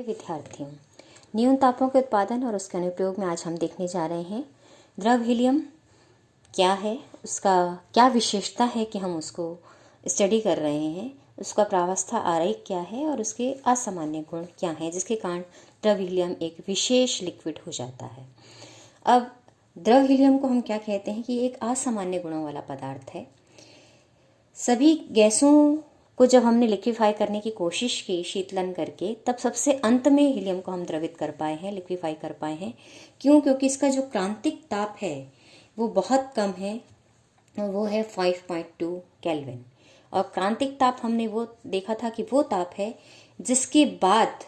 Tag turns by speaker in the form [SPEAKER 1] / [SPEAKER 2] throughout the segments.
[SPEAKER 1] विद्यार्थियों, न्यून तापों के उत्पादन और उसके अनुप्रयोग में आज हम देखने जा रहे हैं द्रव हीलियम क्या है, उसका क्या विशेषता है कि हम उसको स्टडी कर रहे हैं, उसका प्रावस्था आरेख क्या है और उसके असामान्य गुण क्या हैं जिसके कारण द्रव हीलियम एक विशेष लिक्विड हो जाता है। अब द्रव हीलियम को हम क्या कहते हैं कि एक असामान्य गुणों वाला पदार्थ है। सभी गैसों को जब हमने लिक्विफाई करने की कोशिश की शीतलन करके, तब सबसे अंत में हीलियम को हम द्रवित कर पाए हैं, लिक्विफाई कर पाए हैं। क्यों? क्योंकि इसका जो क्रांतिक ताप है वो बहुत कम है और वो है 5.2 केल्विन। और क्रांतिक ताप हमने वो देखा था कि वो ताप है जिसके बाद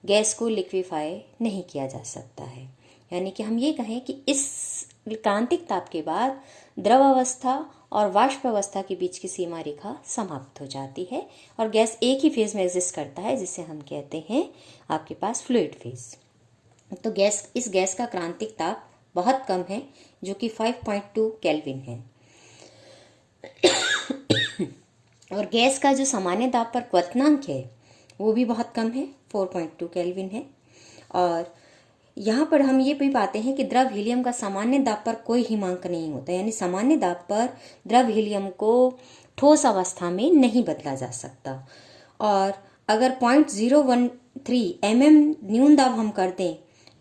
[SPEAKER 1] गैस को लिक्विफाई नहीं किया जा सकता है। यानी कि हम ये कहें कि इस क्रांतिक ताप के बाद द्रव अवस्था और वाष्प अवस्था के बीच की सीमा रेखा समाप्त हो जाती है और गैस एक ही फेज में एग्जिस्ट करता है, जिसे हम कहते हैं आपके पास फ्लूइड फेज। तो इस गैस का क्रांतिक ताप बहुत कम है, जो कि 5.2 केल्विन है। और गैस का जो सामान्य दाब पर क्वथनांक है वो भी बहुत कम है, 4.2 केल्विन है। और यहाँ पर हम ये भी पाते हैं कि द्रव हीलियम का सामान्य दाब पर कोई हिमांक नहीं होता, यानी सामान्य दाब पर द्रव हीलियम को ठोस अवस्था में नहीं बदला जा सकता। और अगर 0.013 न्यून दाब हम कर दें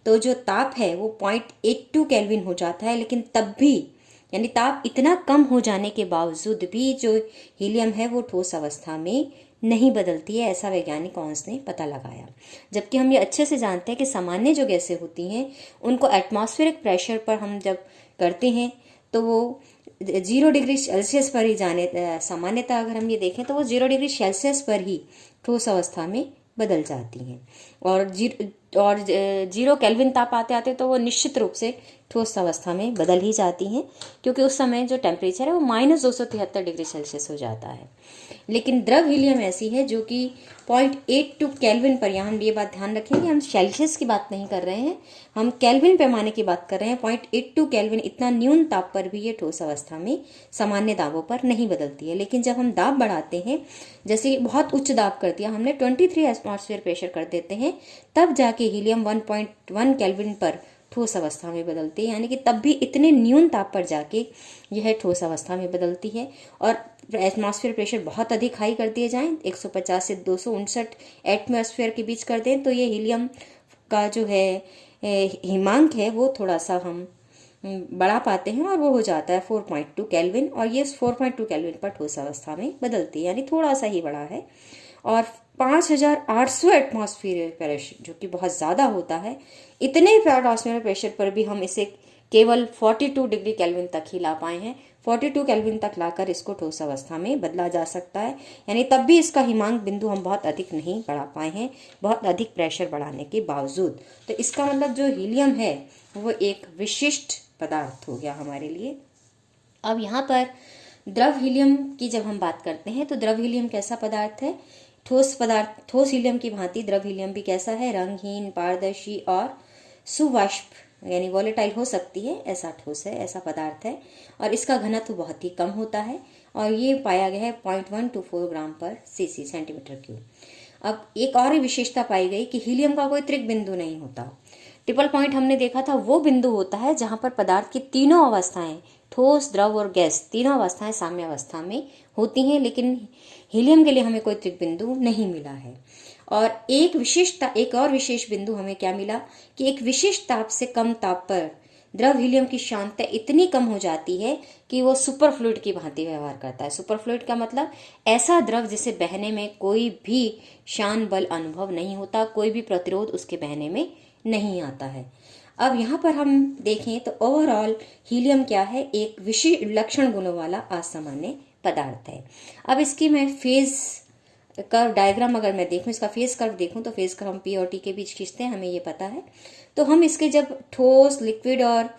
[SPEAKER 1] तो जो ताप है वो 0.82 केल्विन हो जाता है। लेकिन तब भी, यानी ताप इतना कम हो जाने के बावजूद भी जो हीलियम है वो ठोस अवस्था में नहीं बदलती है, ऐसा वैज्ञानिक ऑन्स ने पता लगाया। जबकि हम ये अच्छे से जानते हैं कि सामान्य जो गैसें होती हैं उनको एटमॉस्फेरिक प्रेशर पर हम जब करते हैं तो वो 0 डिग्री सेल्सियस पर ही सामान्यतः अगर हम ये देखें तो वो 0 डिग्री सेल्सियस पर ही ठोस अवस्था में बदल जाती हैं। और 0 केल्विन ताप आते आते तो वो निश्चित रूप से ठोस अवस्था में बदल ही जाती हैं, क्योंकि उस समय जो टेम्परेचर है वो -273 डिग्री सेल्सियस हो जाता है। लेकिन द्रव हीलियम ऐसी है जो कि 0.82 केल्विन पर, यहाँ हम ये बात ध्यान रखें कि हम सेल्सियस की बात नहीं कर रहे हैं, हम केल्विन पैमाने की बात कर रहे हैं। 0.82 केल्विन, इतना न्यून ताप पर भी ये ठोस अवस्था में सामान्य दाबों पर नहीं बदलती है। लेकिन जब हम दाब बढ़ाते हैं, जैसे बहुत उच्च दाब कर दिया हमने, 23 एटमॉस्फेयर प्रेशर कर देते हैं, तब जाके हीलियम 1.1 केल्विन पर ठोस अवस्था में बदलती है। यानी कि तब भी इतने न्यून ताप पर जाके यह ठोस अवस्था में बदलती है। और एटमॉस्फेयर प्रेशर बहुत अधिक हाई कर दिए जाएं, 150 से 259 एटमॉस्फेयर के बीच कर दें, तो ये हीलियम का जो है हिमांक है वो थोड़ा सा हम बढ़ा पाते हैं और वो हो जाता है 4.2 केल्विन। और ये 4.2 केल्विन पर ठोस अवस्था में बदलती है, यानी थोड़ा सा ही बढ़ा है। और 5800 एटमॉस्फेयर प्रेशर, जो कि बहुत ज़्यादा होता है, इतने एटमॉस्फेयर प्रेशर पर भी हम इसे केवल 42 डिग्री केल्विन तक ही ला पाए हैं। 42 केल्विन तक लाकर इसको ठोस अवस्था में बदला जा सकता है, यानी तब भी इसका हिमांक बिंदु हम बहुत अधिक नहीं बढ़ा पाए हैं, बहुत अधिक प्रेशर बढ़ाने के बावजूद। तो इसका मतलब जो हीलियम है वो एक विशिष्ट पदार्थ हो गया हमारे लिए। अब यहाँ पर द्रव हीलियम की जब हम बात करते हैं तो द्रव हीलियम कैसा पदार्थ है? ठोस हीलियम की भांति द्रव हीलियम भी कैसा है? रंगहीन, पारदर्शी और सुवाष्प, यानी वॉलेटाइल हो सकती है, ऐसा ठोस है, ऐसा पदार्थ है। और इसका घनत्व बहुत ही कम होता है और ये पाया गया है 0.124 ग्राम पर सीसी, सेंटीमीटर क्यूब। अब एक और विशेषता पाई गई कि हीलियम का कोई त्रिक बिंदु नहीं होता। ट्रिपल पॉइंट हमने देखा था, वो बिंदु होता है जहां पर पदार्थ की तीनों अवस्थाएं, ठोस, द्रव और गैस, तीनों अवस्थाएं साम्य अवस्था में होती हैं। लेकिन हीलियम के लिए हमें कोई त्रिक बिंदु नहीं मिला है। और एक और विशेष बिंदु हमें क्या मिला कि एक विशिष्ट ताप से कम ताप पर द्रव हीलियम की शांतता इतनी कम हो जाती है कि वो सुपर फ्लूइड की भांति व्यवहार करता है। सुपर फ्लूइड का मतलब ऐसा द्रव जिसे बहने में कोई भी शान बल अनुभव नहीं होता, कोई भी प्रतिरोध उसके बहने में नहीं आता है। अब यहाँ पर हम देखें तो ओवरऑल हीलियम क्या है? एक विशेष लक्षण गुणों वाला असामान्य पदार्थ है। अब इसकी मैं फेज कर्व डायग्राम अगर मैं देखूं, इसका फेज कर्व देखूं, तो फेज कर्व हम पी और टी के बीच खींचते हैं, हमें ये पता है। तो हम इसके जब ठोस, लिक्विड और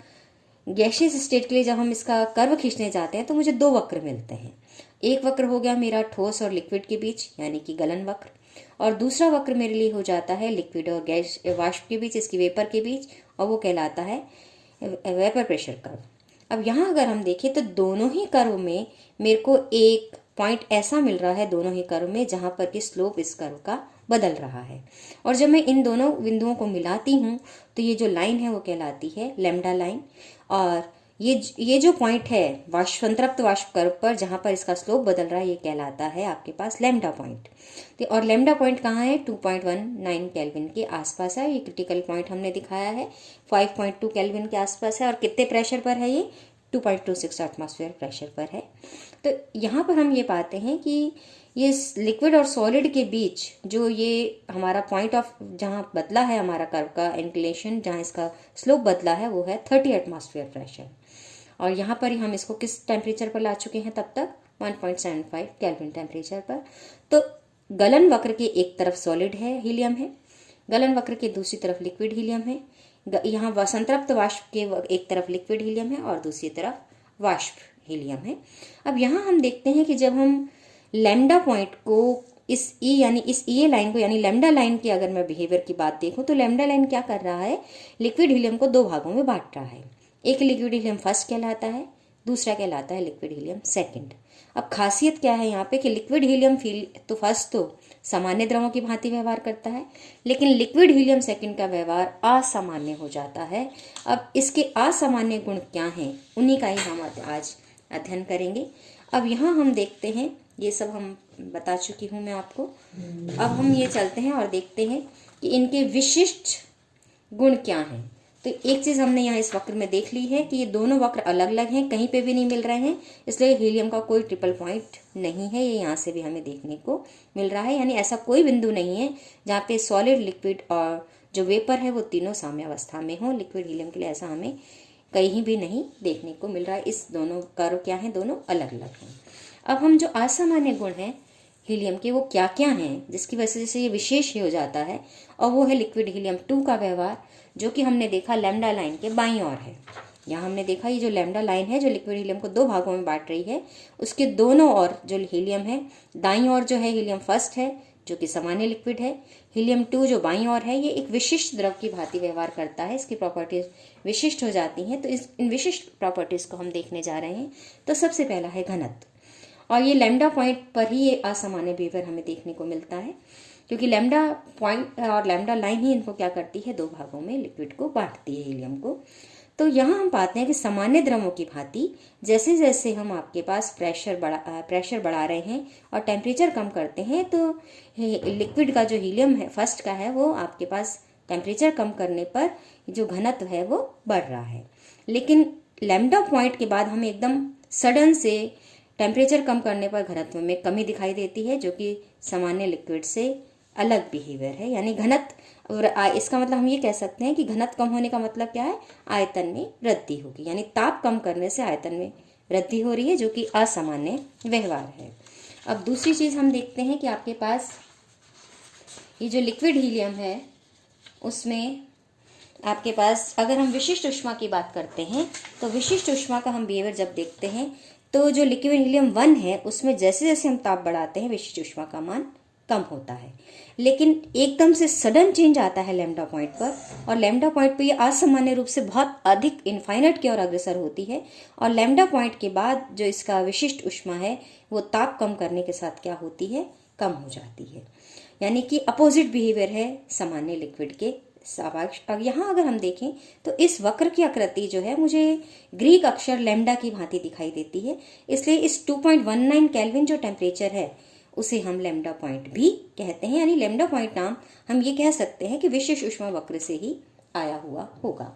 [SPEAKER 1] गैसियस स्टेट के लिए जब हम इसका कर्व खींचने जाते हैं तो मुझे 2 वक्र मिलते हैं। एक वक्र हो गया मेरा ठोस और लिक्विड के बीच, यानी कि गलन वक्र, और दूसरा वक्र मेरे लिए हो जाता है लिक्विड और गैस वाष्प के बीच, इसकी वेपर के बीच, और वो कहलाता है वेपर प्रेशर कर्व। अब यहाँ अगर हम देखें तो दोनों ही कर्व में मेरे को एक पॉइंट ऐसा मिल रहा है, दोनों ही कर्व में, जहां पर कि स्लोप इस कर्व का बदल रहा है। और जब मैं इन दोनों बिंदुओं को मिलाती हूँ तो ये जो लाइन है वो कहलाती है लैम्डा लाइन। और ये जो पॉइंट है संतृप्त वाष्प कर्व पर जहाँ पर इसका स्लोप बदल रहा है ये कहलाता है आपके पास लैम्डा पॉइंट। तो और लैम्डा पॉइंट कहाँ है? 2.19 केल्विन के आसपास है। ये क्रिटिकल पॉइंट हमने दिखाया है 5.2 केल्विन के आसपास है। और कितने प्रेशर पर है ये? 2.26 एटमॉस्फेयर प्रेशर पर है। तो यहाँ पर हम ये पाते हैं कि ये लिक्विड और सॉलिड के बीच जो ये हमारा पॉइंट ऑफ जहाँ बदला है हमारा कर्व का इंक्लिनेशन, जहाँ इसका स्लोप बदला है वो है 30 एटमॉस्फेयर प्रेशर। और यहाँ पर ही हम इसको किस टेम्परेचर पर ला चुके हैं तब तक? 1.75 केल्विन टेम्परेचर पर। तो गलन वक्र के एक तरफ सॉलिड है, हीलियम है, गलन वक्र के दूसरी तरफ लिक्विड हीलियम है। यहाँ संतृप्त वाष्प के एक तरफ लिक्विड हीलियम है और दूसरी तरफ वाष्प हीलियम है। अब यहाँ हम देखते हैं कि जब हम लैम्डा पॉइंट को इस ई यानी इस ई लाइन को यानी लैम्डा लाइन की अगर मैं बिहेवियर की बात देखूं तो लैम्डा लाइन क्या कर रहा है? लिक्विड हीलियम को दो भागों में बांट रहा है। एक लिक्विड हीलियम फर्स्ट कहलाता है, दूसरा कहलाता है लिक्विड हीलियम सेकंड। अब खासियत क्या है यहाँ पे कि लिक्विड हीलियम तो फर्स्ट तो सामान्य द्रवों की भांति व्यवहार करता है, लेकिन लिक्विड हीलियम सेकंड का व्यवहार असामान्य हो जाता है। अब इसके असामान्य गुण क्या हैं उन्हीं का ही हम आज अध्ययन करेंगे। अब यहाँ हम देखते हैं, ये सब हम बता चुकी हूँ मैं आपको। अब हम ये चलते हैं और देखते हैं कि इनके विशिष्ट गुण क्या हैं। तो एक चीज़ हमने यहाँ इस वक्र में देख ली है कि ये दोनों वक्र अलग अलग हैं, कहीं पे भी नहीं मिल रहे हैं, इसलिए हीलियम का कोई ट्रिपल पॉइंट नहीं है। ये यहाँ से भी हमें देखने को मिल रहा है, यानी ऐसा कोई बिंदु नहीं है जहाँ पे सॉलिड, लिक्विड और जो वेपर है वो तीनों साम्यावस्था में हो। लिक्विड हीलियम के लिए ऐसा हमें कहीं भी नहीं देखने को मिल रहा है। इस दोनों कर्व क्या हैं? दोनों अलग अलग हैं। अब हम जो असामान्य गुण हैं हीलियम के वो क्या क्या हैं जिसकी वजह से ये विशेष हो जाता है, और वो है लिक्विड हीलियम 2 का व्यवहार, जो कि हमने देखा लैम्डा लाइन के बाईं ओर है। यहाँ हमने देखा ये जो लैम्डा लाइन है जो लिक्विड हीलियम को दो भागों में बांट रही है, उसके दोनों ओर जो हीलियम है, दाईं ओर जो है हीलियम फर्स्ट है जो कि सामान्य लिक्विड है, हीलियम 2 जो बाईं ओर है ये एक विशिष्ट द्रव की भांति व्यवहार करता है, इसकी प्रॉपर्टीज विशिष्ट हो जाती हैं। तो इन विशिष्ट प्रॉपर्टीज को हम देखने जा रहे हैं। तो सबसे पहला है घनत्व, और ये लैम्डा पॉइंट पर ही ये असामान्य बिहेवियर हमें देखने को मिलता है, क्योंकि लैम्डा पॉइंट और लैम्डा लाइन ही इनको क्या करती है? दो भागों में लिक्विड को बांटती है, हीलियम को। तो यहाँ हम पाते हैं कि सामान्य द्रवों की भांति जैसे जैसे हम आपके पास प्रेशर बढ़ा रहे हैं और टेम्परेचर कम करते हैं, तो लिक्विड का जो हीलियम है फर्स्ट का है वो आपके पास टेम्परेचर कम करने पर जो घनत्व है वो बढ़ रहा है। लेकिन लैम्डा पॉइंट के बाद हमें एकदम सडन से टेम्परेचर कम करने पर घनत्व में कमी दिखाई देती है, जो कि सामान्य लिक्विड से अलग बिहेवियर है। यानी घनत्व, इसका मतलब हम ये कह सकते हैं कि घनत्व कम होने का मतलब क्या है? आयतन में वृद्धि होगी, यानी ताप कम करने से आयतन में वृद्धि हो रही है, जो कि असामान्य व्यवहार है। अब दूसरी चीज़ हम देखते हैं कि आपके पास ये जो लिक्विड हीलियम है उसमें आपके पास अगर हम विशिष्ट ऊष्मा की बात करते हैं तो विशिष्ट ऊष्मा का हम बिहेवियर जब देखते हैं तो जो लिक्विड हीलियम 1 है उसमें जैसे जैसे हम ताप बढ़ाते हैं विशिष्ट ऊष्मा का मान कम होता है, लेकिन एकदम से सडन चेंज आता है लैम्डा पॉइंट पर, और लैम्डा पॉइंट पर ये असामान्य रूप से बहुत अधिक इनफाइनाइट की ओर अग्रसर होती है, और लैम्डा पॉइंट के बाद जो इसका विशिष्ट ऊष्मा है वो ताप कम करने के साथ क्या होती है? कम हो जाती है। यानी कि अपोजिट बिहेवियर है सामान्य लिक्विड के स्वाभाविक। अब यहाँ अगर हम देखें तो इस वक्र की आकृति जो है मुझे ग्रीक अक्षर लैम्डा की भांति दिखाई देती है, इसलिए इस 2.19 केल्विन जो टेम्परेचर है उसे हम लैम्डा पॉइंट भी कहते हैं। यानी लैम्डा पॉइंट नाम हम ये कह सकते हैं कि विशिष्ट ऊष्मा वक्र से ही आया हुआ होगा।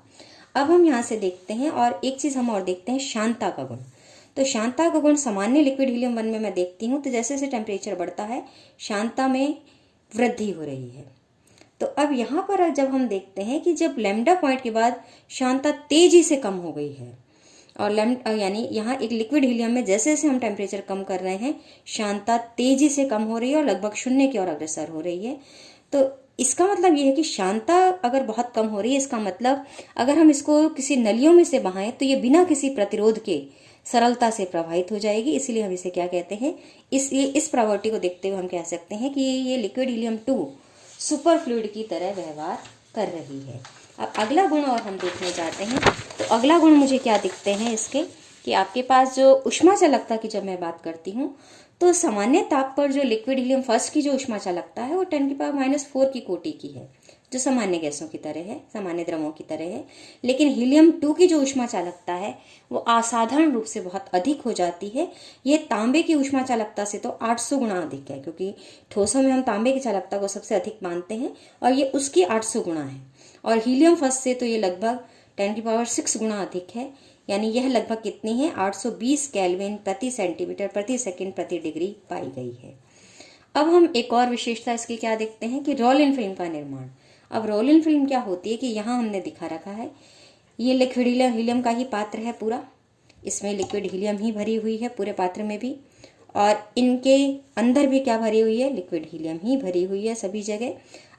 [SPEAKER 1] अब हम यहाँ से देखते हैं और एक चीज़ हम और देखते हैं शांता का गुण। तो शांता का गुण सामान्य लिक्विड हीलियम 1 में मैं देखती हूँ तो जैसे जैसे टेम्परेचर बढ़ता है शांता में वृद्धि हो रही है। तो अब यहाँ पर जब हम देखते हैं कि जब लैम्डा पॉइंट के बाद शांता तेजी से कम हो गई है, और यानी यहाँ एक लिक्विड हीलियम में जैसे जैसे हम टेम्परेचर कम कर रहे हैं शांता तेजी से कम हो रही है और लगभग 0 की ओर अग्रसर हो रही है। तो इसका मतलब ये है कि शांता अगर बहुत कम हो रही है, इसका मतलब अगर हम इसको किसी नलियों में से बहाएं तो ये बिना किसी प्रतिरोध के सरलता से प्रवाहित हो जाएगी, इसीलिए हम इसे क्या कहते हैं? इस प्रॉपर्टी को देखते हुए हम कह सकते हैं कि ये लिक्विड हीलियम 2 सुपर फ्लूइड की तरह व्यवहार कर रही है। अब अगला गुण और हम देखने जाते हैं। तो अगला गुण मुझे क्या दिखते हैं इसके कि आपके पास जो ऊष्मा चालकता की जब मैं बात करती हूँ तो सामान्य ताप पर जो लिक्विड हीलियम फर्स्ट की जो ऊष्मा चालकता है वो 10⁻⁴ की कोटि की है, जो सामान्य गैसों की तरह है, सामान्य द्रवों की तरह है। लेकिन हीलियम 2 की जो ऊष्मा चालकता है वो असाधारण रूप से बहुत अधिक हो जाती है। ये तांबे की ऊष्मा चालकता से तो 800 गुना अधिक है, क्योंकि ठोसों में हम तांबे की चालकता को सबसे अधिक मानते हैं और ये उसकी 800 गुना है। और हीलियम फर्स्ट से तो ये लगभग 10⁶ गुना अधिक है, यानी यह लगभग कितनी है, 820 केल्विन प्रति सेंटीमीटर प्रति सेकंड प्रति डिग्री पाई गई है। अब हम एक और विशेषता इसकी क्या देखते हैं कि रोलिन फिल्म का निर्माण। अब रोलिन फिल्म क्या होती है कि यहाँ हमने दिखा रखा है, ये लिक्विड हीलियम का ही पात्र है पूरा, इसमें लिक्विड हीलियम ही भरी हुई है पूरे पात्र में भी, और इनके अंदर भी क्या भरी हुई है, लिक्विड हीलियम ही भरी हुई है सभी जगह।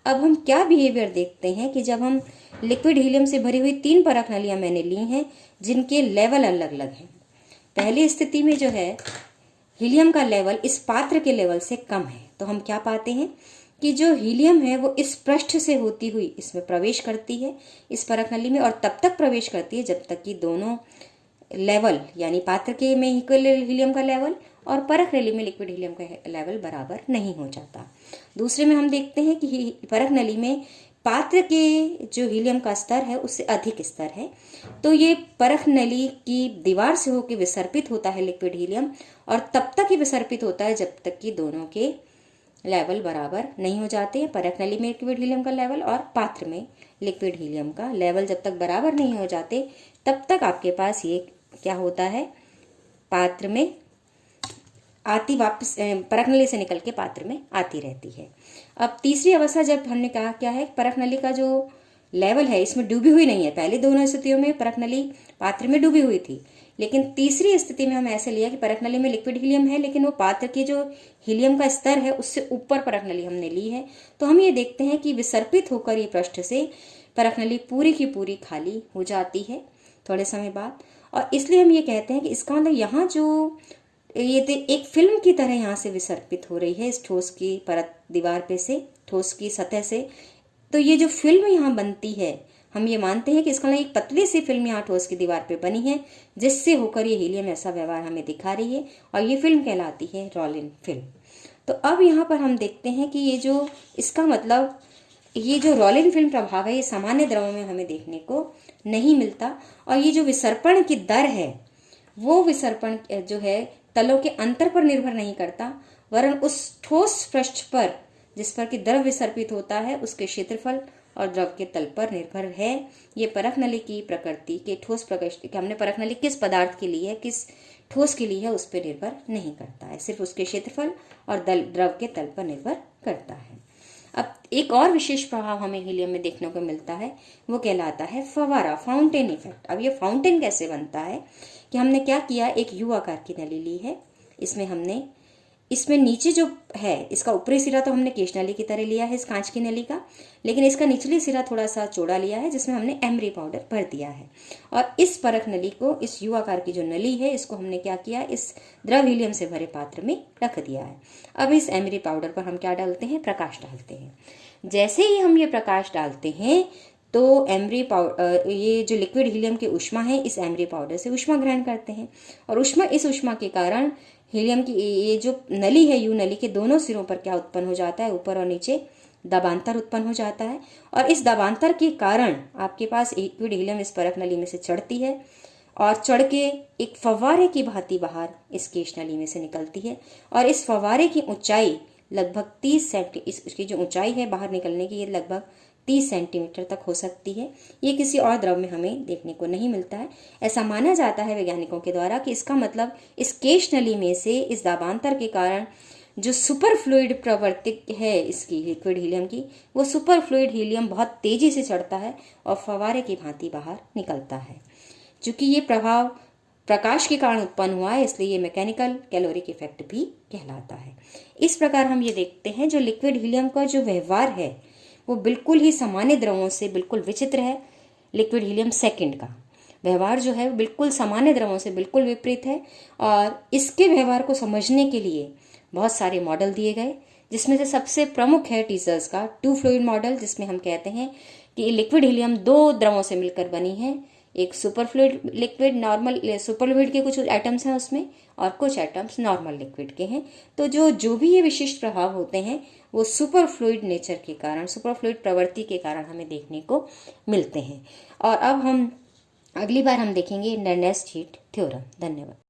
[SPEAKER 1] अब हम क्या बिहेवियर देखते हैं कि जब हम लिक्विड हीलियम से भरी हुई 3 परख नलियां मैंने ली हैं जिनके लेवल अलग अलग हैं। पहली स्थिति में जो है हीलियम का लेवल इस पात्र के लेवल से कम है, तो हम क्या पाते हैं कि जो हीलियम है वो इस पृष्ठ से होती हुई इसमें प्रवेश करती है, इस परख नली में, और तब तक प्रवेश करती है जब तक कि दोनों लेवल यानी पात्र के में हीलियम का लेवल और परख नली में लिक्विड हीलियम का लेवल बराबर नहीं हो जाता। दूसरे में हम देखते हैं कि परख नली में पात्र के जो हीलियम का स्तर है उससे अधिक स्तर है, तो ये परख नली की दीवार से होकर विसर्पित होता है लिक्विड हीलियम, और तब तक ही विसर्पित होता है जब तक कि दोनों के लेवल बराबर नहीं हो जाते हैं। परख नली में लिक्विड हीलियम का लेवल और पात्र में लिक्विड हीलियम का लेवल जब तक बराबर नहीं हो जाते तब तक आपके पास ये क्या होता है, पात्र में आती वापस परख नली से निकल के पात्र में आती रहती है। अब तीसरी अवस्था जब हमने कहा क्या है, परख नली का जो लेवल है इसमें डूबी हुई नहीं है। पहले दोनों स्थितियों में परख नली पात्र में डूबी हुई थी, लेकिन तीसरी स्थिति में हम ऐसे लिया कि परख नली में लिक्विड हीलियम है लेकिन वो पात्र की जो हीलियम का स्तर है उससे ऊपर परख नली हमने ली है। तो हम ये देखते हैं कि विसर्पित होकर ये पृष्ठ से परख नली पूरी की पूरी खाली हो जाती है थोड़े समय बाद, और इसलिए हम ये कहते हैं कि इसका मतलब यहाँ जो ये एक फिल्म की तरह यहाँ से विसर्पित हो रही है इस ठोस की परत दीवार पे से, ठोस की सतह से। तो ये जो फिल्म यहाँ बनती है हम ये मानते हैं कि इसका एक पतली सी फिल्म यहाँ ठोस की दीवार पे बनी है जिससे होकर ये हीलियम ऐसा व्यवहार हमें दिखा रही है, और ये फिल्म कहलाती है रोलिन फिल्म। तो अब यहाँ पर हम देखते हैं कि ये जो इसका मतलब ये जो रोलिन फिल्म प्रभाव है ये सामान्य द्रवों में हमें देखने को नहीं मिलता, और ये जो विसर्पण की दर है वो विसर्पण जो है तलों के अंतर पर निर्भर नहीं करता, वरन उस ठोस पृष्ठ पर जिस पर कि द्रव विसर्पित होता है उसके क्षेत्रफल और द्रव के तल पर निर्भर है। ये परख नली की प्रकृति के ठोस प्रकृति हमने परख नली किस पदार्थ के लिए है, किस ठोस के लिए है, उस पर निर्भर नहीं करता है, सिर्फ उसके क्षेत्रफल और द्रव के तल पर निर्भर करता है। अब एक और विशेष प्रभाव हमें हीलियम में देखने को मिलता है, वो कहलाता है फवारा, फाउंटेन इफेक्ट। अब ये फाउंटेन कैसे बनता है कि हमने क्या किया, एक यू आकार की नली ली है, इसमें नीचे जो है इसका ऊपरी सिरा तो हमने केश नली की तरह लिया है इस कांच की नली का, लेकिन इसका निचली सिरा थोड़ा सा चौड़ा लिया है जिसमें हमने एमरी पाउडर भर दिया है, और इस परख नली को, इस यू आकार की जो नली है इसको हमने क्या किया, इस द्रव हीलियम से भरे पात्र में रख दिया है। अब इस एमरी पाउडर पर हम क्या डालते हैं, प्रकाश डालते हैं। जैसे ही हम ये प्रकाश डालते हैं तो एमरी पाउडर, ये जो लिक्विड हीलियम की ऊष्मा है इस एमरी पाउडर से ऊष्मा ग्रहण करते हैं, और इस ऊष्मा के कारण हीलियम की ये जो नली है यू नली के दोनों सिरों पर क्या उत्पन्न हो जाता है, ऊपर और नीचे दबांतर उत्पन्न हो जाता है, और इस दबांतर के कारण आपके पास लिक्विड हीलियम इस परख नली में से चढ़ती है और चढ़ के एक फव्वारे की भांति बाहर इस केश नली में से निकलती है, और इस फव्वारे की ऊंचाई लगभग 30 सेंटीमीटर, इसकी जो ऊंचाई है बाहर निकलने की ये लगभग 30 सेंटीमीटर तक हो सकती है। ये किसी और द्रव में हमें देखने को नहीं मिलता है। ऐसा माना जाता है वैज्ञानिकों के द्वारा कि इसका मतलब इस केश नली में से इस दाबांतर के कारण जो सुपर फ्लूइड प्रवृत्ति है इसकी लिक्विड हीलियम की, वो सुपर फ्लूइड हीलियम बहुत तेजी से चढ़ता है और फव्वारे की भांति बाहर निकलता है। चूंकि ये प्रभाव प्रकाश के कारण उत्पन्न हुआ है इसलिए ये मैकेनिकल कैलोरिक इफेक्ट भी कहलाता है। इस प्रकार हम ये देखते हैं जो लिक्विड हीलियम का जो व्यवहार है वो बिल्कुल ही सामान्य द्रवों से बिल्कुल विचित्र है। लिक्विड हीलियम सेकंड का व्यवहार जो है बिल्कुल सामान्य द्रवों से बिल्कुल विपरीत है, और इसके व्यवहार को समझने के लिए बहुत सारे मॉडल दिए गए, जिसमें से सबसे प्रमुख है टीजर्स का 2 फ्लूइड मॉडल, जिसमें हम कहते हैं कि लिक्विड हीलियम 2 द्रवों से मिलकर बनी है, एक सुपरफ्लूइड लिक्विड, नॉर्मल सुपरफ्लूइड के कुछ एटम्स हैं उसमें और कुछ एटम्स नॉर्मल लिक्विड के हैं। तो जो भी ये विशिष्ट प्रभाव होते हैं वो सुपरफ्लूइड नेचर के कारण, सुपरफ्लूइड प्रवृत्ति के कारण हमें देखने को मिलते हैं। और अब अगली बार हम देखेंगे नर्नेस्ट हीट थ्योरम। धन्यवाद।